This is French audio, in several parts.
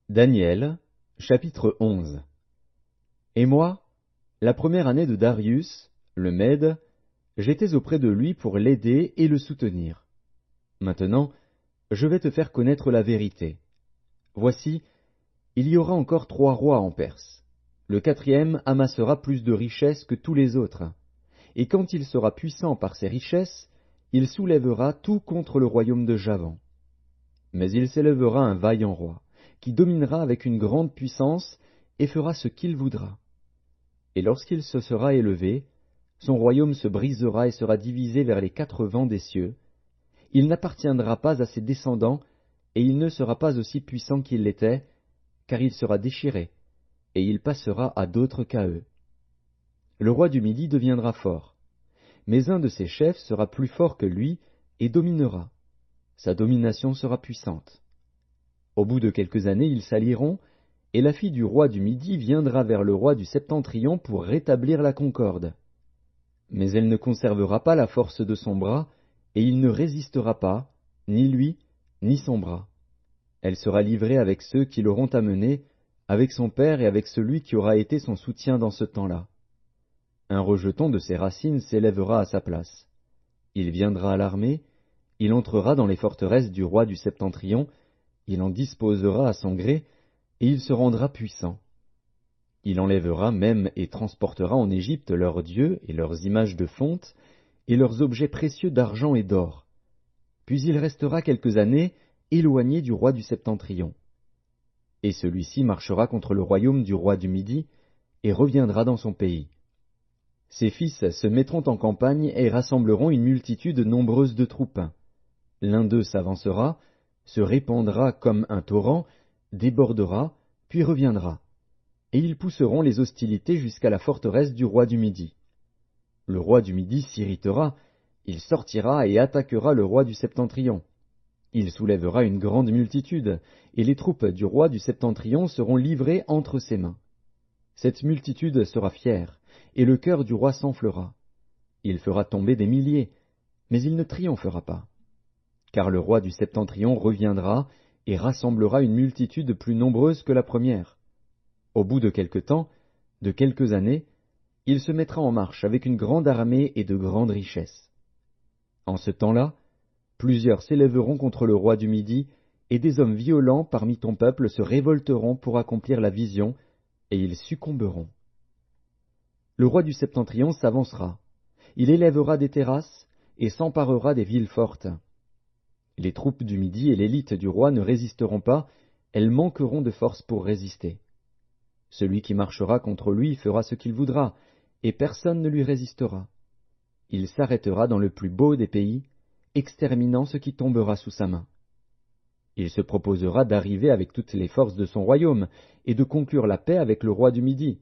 Daniel, chapitre 11. Et moi, la première année de Darius, le Mède, j'étais auprès de lui pour l'aider et le soutenir. Maintenant, je vais te faire connaître la vérité. Voici, il y aura encore 3 rois en Perse. Le 4e amassera plus de richesses que tous les autres. Et quand il sera puissant par ses richesses, il soulèvera tout contre le royaume de Javan. Mais il s'élèvera un vaillant roi, qui dominera avec une grande puissance et fera ce qu'il voudra. Et lorsqu'il se sera élevé, son royaume se brisera et sera divisé vers les 4 vents des cieux. Il n'appartiendra pas à ses descendants, et il ne sera pas aussi puissant qu'il l'était, car il sera déchiré, et il passera à d'autres qu'à eux. Le roi du Midi deviendra fort, mais un de ses chefs sera plus fort que lui, et dominera. Sa domination sera puissante. Au bout de quelques années, ils s'allieront, et la fille du roi du Midi viendra vers le roi du Septentrion pour rétablir la concorde. Mais elle ne conservera pas la force de son bras, et il ne résistera pas, ni lui, ni son bras. Elle sera livrée avec ceux qui l'auront amenée, avec son père et avec celui qui aura été son soutien dans ce temps-là. Un rejeton de ses racines s'élèvera à sa place. Il viendra à l'armée, il entrera dans les forteresses du roi du Septentrion, il en disposera à son gré, et il se rendra puissant. Il enlèvera même et transportera en Égypte leurs dieux et leurs images de fonte, et leurs objets précieux d'argent et d'or. Puis il restera quelques années éloigné du roi du Septentrion. Et celui-ci marchera contre le royaume du roi du Midi, et reviendra dans son pays. Ses fils se mettront en campagne et rassembleront une multitude nombreuse de troupes. L'un d'eux s'avancera, se répandra comme un torrent, débordera, puis reviendra. Et ils pousseront les hostilités jusqu'à la forteresse du roi du Midi. Le roi du Midi s'irritera, il sortira et attaquera le roi du Septentrion. Il soulèvera une grande multitude, et les troupes du roi du Septentrion seront livrées entre ses mains. Cette multitude sera fière, et le cœur du roi s'enflera. Il fera tomber des milliers, mais il ne triomphera pas. Car le roi du Septentrion reviendra et rassemblera une multitude plus nombreuse que la première. Au bout de quelque temps, de quelques années, il se mettra en marche avec une grande armée et de grandes richesses. En ce temps-là, plusieurs s'élèveront contre le roi du Midi, et des hommes violents parmi ton peuple se révolteront pour accomplir la vision, et ils succomberont. Le roi du Septentrion s'avancera, il élèvera des terrasses, et s'emparera des villes fortes. Les troupes du Midi et l'élite du roi ne résisteront pas, elles manqueront de force pour résister. Celui qui marchera contre lui fera ce qu'il voudra, et personne ne lui résistera. Il s'arrêtera dans le plus beau des pays, exterminant ce qui tombera sous sa main. Il se proposera d'arriver avec toutes les forces de son royaume, et de conclure la paix avec le roi du Midi.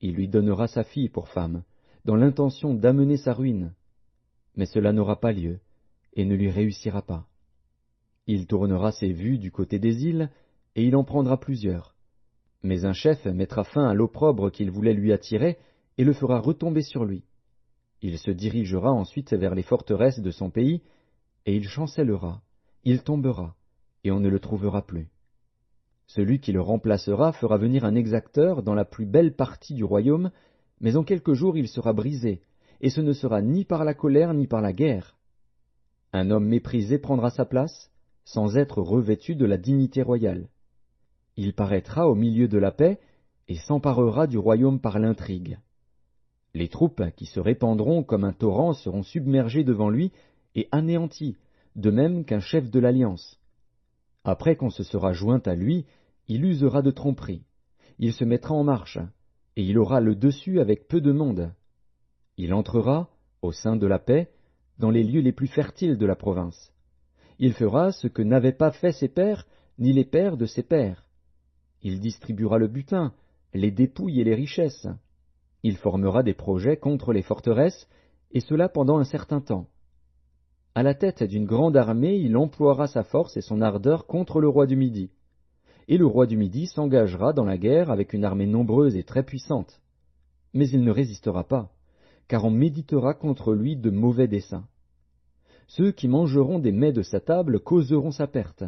Il lui donnera sa fille pour femme, dans l'intention d'amener sa ruine. Mais cela n'aura pas lieu, et ne lui réussira pas. Il tournera ses vues du côté des îles, et il en prendra plusieurs. Mais un chef mettra fin à l'opprobre qu'il voulait lui attirer, et le fera retomber sur lui. Il se dirigera ensuite vers les forteresses de son pays, et il chancellera, il tombera, et on ne le trouvera plus. Celui qui le remplacera fera venir un exacteur dans la plus belle partie du royaume, mais en quelques jours il sera brisé, et ce ne sera ni par la colère ni par la guerre. Un homme méprisé prendra sa place, sans être revêtu de la dignité royale. Il paraîtra au milieu de la paix, et s'emparera du royaume par l'intrigue. Les troupes qui se répandront comme un torrent seront submergées devant lui et anéanties, de même qu'un chef de l'alliance. Après qu'on se sera joint à lui, il usera de tromperie. Il se mettra en marche, et il aura le dessus avec peu de monde. Il entrera, au sein de la paix, dans les lieux les plus fertiles de la province. Il fera ce que n'avaient pas fait ses pères, ni les pères de ses pères. Il distribuera le butin, les dépouilles et les richesses. Il formera des projets contre les forteresses, et cela pendant un certain temps. À la tête d'une grande armée, il emploiera sa force et son ardeur contre le roi du Midi. Et le roi du Midi s'engagera dans la guerre avec une armée nombreuse et très puissante. Mais il ne résistera pas, car on méditera contre lui de mauvais desseins. Ceux qui mangeront des mets de sa table causeront sa perte.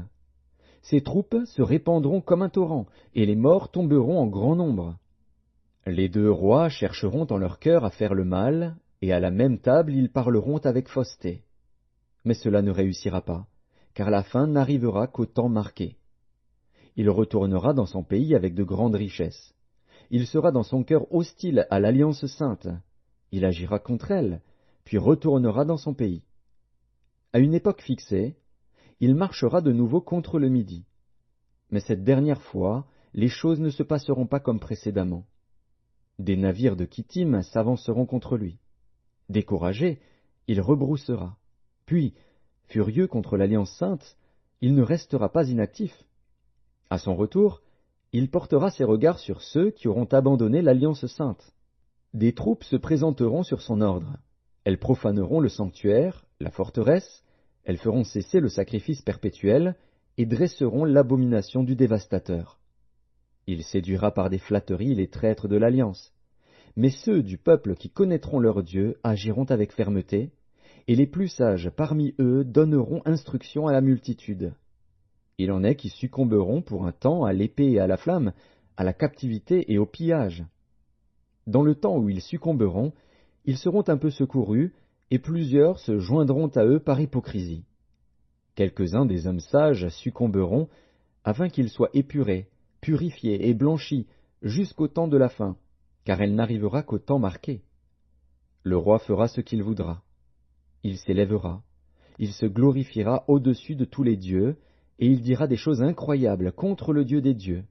Ses troupes se répandront comme un torrent, et les morts tomberont en grand nombre. Les deux rois chercheront en leur cœur à faire le mal, et à la même table ils parleront avec fausseté. Mais cela ne réussira pas, car la fin n'arrivera qu'au temps marqué. Il retournera dans son pays avec de grandes richesses. Il sera dans son cœur hostile à l'Alliance sainte. Il agira contre elle, puis retournera dans son pays. À une époque fixée, il marchera de nouveau contre le Midi. Mais cette dernière fois, les choses ne se passeront pas comme précédemment. Des navires de Kittim s'avanceront contre lui. Découragé, il rebroussera. Puis, furieux contre l'Alliance sainte, il ne restera pas inactif. À son retour, il portera ses regards sur ceux qui auront abandonné l'Alliance sainte. Des troupes se présenteront sur son ordre. Elles profaneront le sanctuaire, la forteresse, elles feront cesser le sacrifice perpétuel et dresseront l'abomination du dévastateur. Il séduira par des flatteries les traîtres de l'Alliance. Mais ceux du peuple qui connaîtront leur Dieu agiront avec fermeté, et les plus sages parmi eux donneront instruction à la multitude. Il en est qui succomberont pour un temps à l'épée et à la flamme, à la captivité et au pillage. Dans le temps où ils succomberont, ils seront un peu secourus, et plusieurs se joindront à eux par hypocrisie. Quelques-uns des hommes sages succomberont, afin qu'ils soient épurés, purifiés et blanchis, jusqu'au temps de la fin, car elle n'arrivera qu'au temps marqué. Le roi fera ce qu'il voudra. Il s'élèvera, il se glorifiera au-dessus de tous les dieux, et il dira des choses incroyables contre le Dieu des dieux.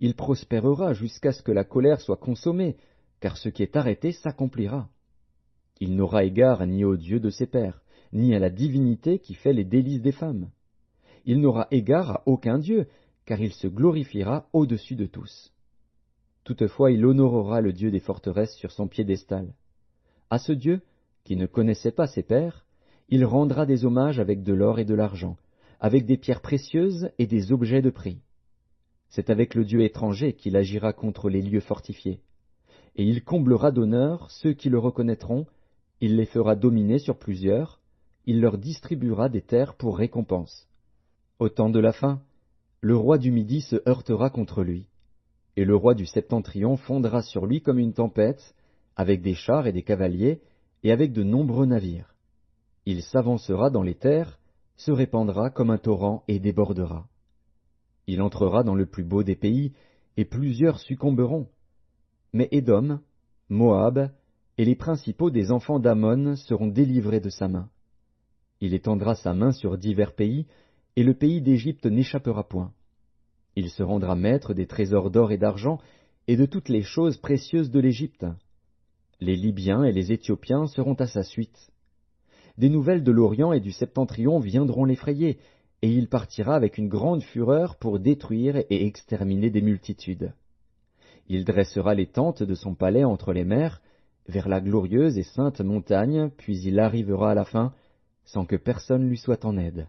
Il prospérera jusqu'à ce que la colère soit consommée, car ce qui est arrêté s'accomplira. Il n'aura égard ni au Dieu de ses pères, ni à la divinité qui fait les délices des femmes. Il n'aura égard à aucun Dieu, car il se glorifiera au-dessus de tous. Toutefois il honorera le Dieu des forteresses sur son piédestal. À ce Dieu, qui ne connaissait pas ses pères, il rendra des hommages avec de l'or et de l'argent, avec des pierres précieuses et des objets de prix. C'est avec le Dieu étranger qu'il agira contre les lieux fortifiés. Et il comblera d'honneur ceux qui le reconnaîtront, il les fera dominer sur plusieurs, il leur distribuera des terres pour récompense. Au temps de la fin, le roi du Midi se heurtera contre lui, et le roi du Septentrion fondera sur lui comme une tempête, avec des chars et des cavaliers, et avec de nombreux navires. Il s'avancera dans les terres, se répandra comme un torrent et débordera. Il entrera dans le plus beau des pays, et plusieurs succomberont. Mais Édom, Moab, et les principaux des enfants d'Ammon seront délivrés de sa main. Il étendra sa main sur divers pays, et le pays d'Égypte n'échappera point. Il se rendra maître des trésors d'or et d'argent, et de toutes les choses précieuses de l'Égypte. Les Libyens et les Éthiopiens seront à sa suite. Des nouvelles de l'Orient et du Septentrion viendront l'effrayer, et il partira avec une grande fureur pour détruire et exterminer des multitudes. Il dressera les tentes de son palais entre les mers, vers la glorieuse et sainte montagne, puis il arrivera à la fin, sans que personne lui soit en aide.